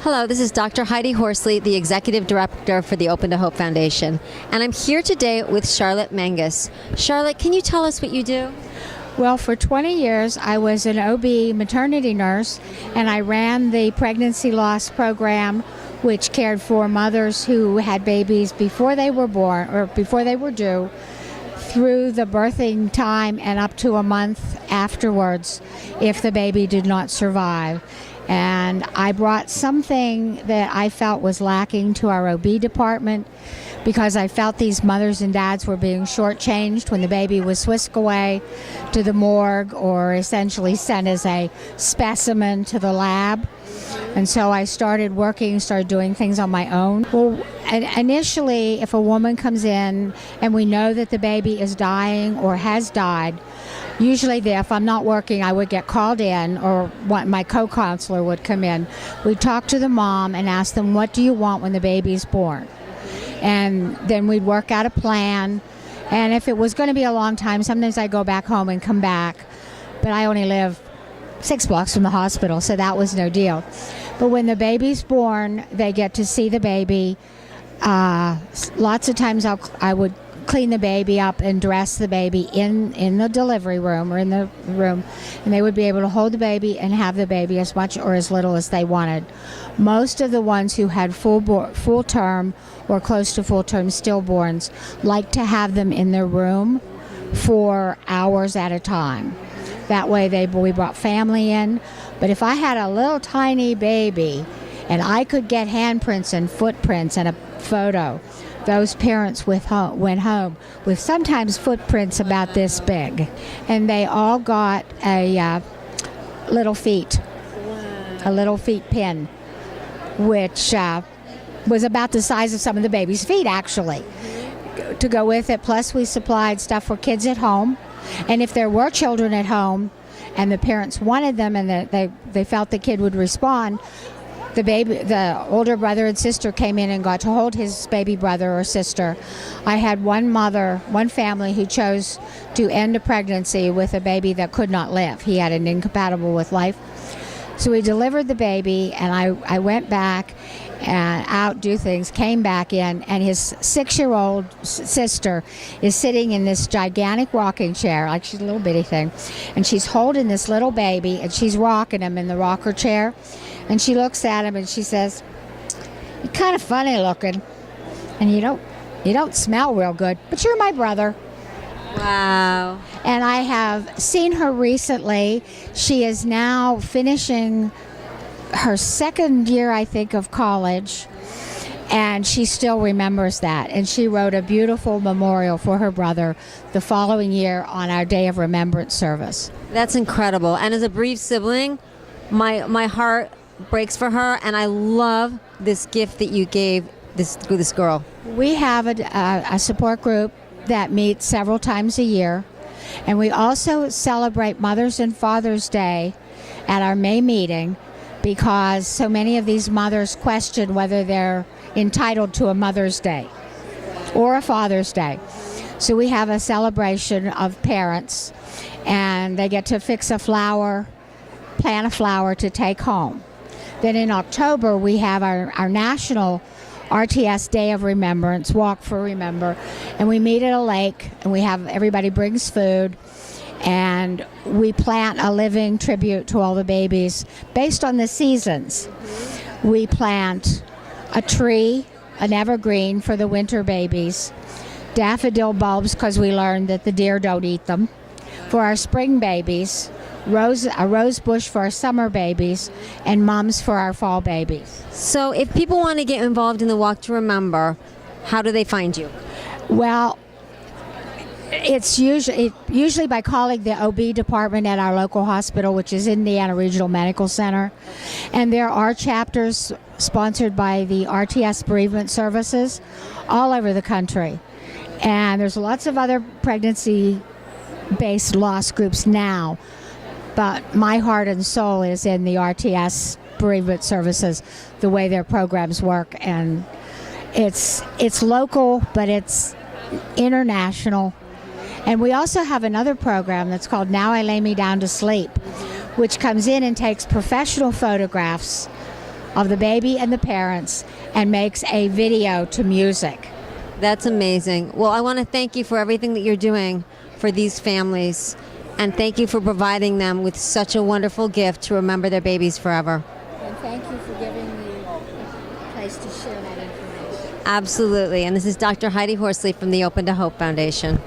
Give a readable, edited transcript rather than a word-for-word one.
Hello, this is Dr. Heidi Horsley, the Executive Director for the Open to Hope Foundation. And I'm here today with Charlotte Manges. Charlotte, can you tell us what you do? Well, for 20 years, I was an OB maternity nurse, and I ran the pregnancy loss program, which cared for mothers who had babies before they were born or before they were due, through the birthing time and up to a month afterwards if the baby did not survive. And I brought something that I felt was lacking to our OB department because I felt these mothers and dads were being shortchanged when the baby was whisked away to the morgue or essentially sent as a specimen to the lab. And so I started doing things on my own. Well, initially, if a woman comes in and we know that the baby is dying or has died, usually if I'm not working, I would get called in, or my co-counselor would come in. We'd talk to the mom and ask them, what do you want when the baby's born? And then we'd work out a plan. And if it was going to be a long time, sometimes I'd go back home and come back. But I only live 6 blocks from the hospital, so that was no deal. But when the baby's born, they get to see the baby. Lots of times I would clean the baby up and dress the baby in the delivery room or in the room, and they would be able to hold the baby and have the baby as much or as little as they wanted. Most of the ones who had full term or close to full term stillborns like to have them in their room for hours at a time. That way we brought family in. But if I had a little tiny baby and I could get handprints and footprints and a photo, those parents went home with sometimes footprints about this big. And they all got a little feet pin, which was about the size of some of the baby's feet, actually, to go with it. Plus, we supplied stuff for kids at home. And if there were children at home and the parents wanted them and they felt the kid would respond, the older brother and sister came in and got to hold his baby brother or sister. I had one family who chose to end a pregnancy with a baby that could not live. He had an incompatible with life. So we delivered the baby, and I went back and out, do things, came back in, and his 6-year-old sister is sitting in this gigantic rocking chair, like she's a little bitty thing, and she's holding this little baby, and she's rocking him in the rocker chair, and she looks at him and she says, "You're kind of funny looking, and you don't smell real good, but you're my brother." Wow. And I have seen her recently. She is now finishing her second year, I think, of college, and she still remembers that. And she wrote a beautiful memorial for her brother the following year on our Day of Remembrance service. That's incredible. And as a bereaved sibling, my heart breaks for her, and I love this gift that you gave this girl. We have a support group that meets several times a year, and we also celebrate Mother's and Father's Day at our May meeting, because so many of these mothers question whether they're entitled to a Mother's Day or a Father's Day. So we have a celebration of parents, and they get to fix a flower, plant a flower to take home. Then in October, we have our national RTS Day of Remembrance, Walk for Remember, and we meet at a lake, and everybody brings food, and we plant a living tribute to all the babies based on the seasons. We plant a tree, an evergreen for the winter babies, daffodil bulbs because we learned that the deer don't eat them, for our spring babies, a rose bush for our summer babies, and mums for our fall babies. So if people want to get involved in the Walk to Remember, how do they find you? Well, it's usually by calling the OB department at our local hospital, which is Indiana Regional Medical Center. And there are chapters sponsored by the RTS Bereavement Services all over the country. And there's lots of other pregnancy-based loss groups now. But my heart and soul is in the RTS Bereavement Services, the way their programs work. And it's local, but it's international. And we also have another program that's called Now I Lay Me Down to Sleep, which comes in and takes professional photographs of the baby and the parents and makes a video to music. That's amazing. Well, I want to thank you for everything that you're doing for these families, and thank you for providing them with such a wonderful gift to remember their babies forever. And thank you for giving me a place to share that information. Absolutely. And this is Dr. Heidi Horsley from the Open to Hope Foundation.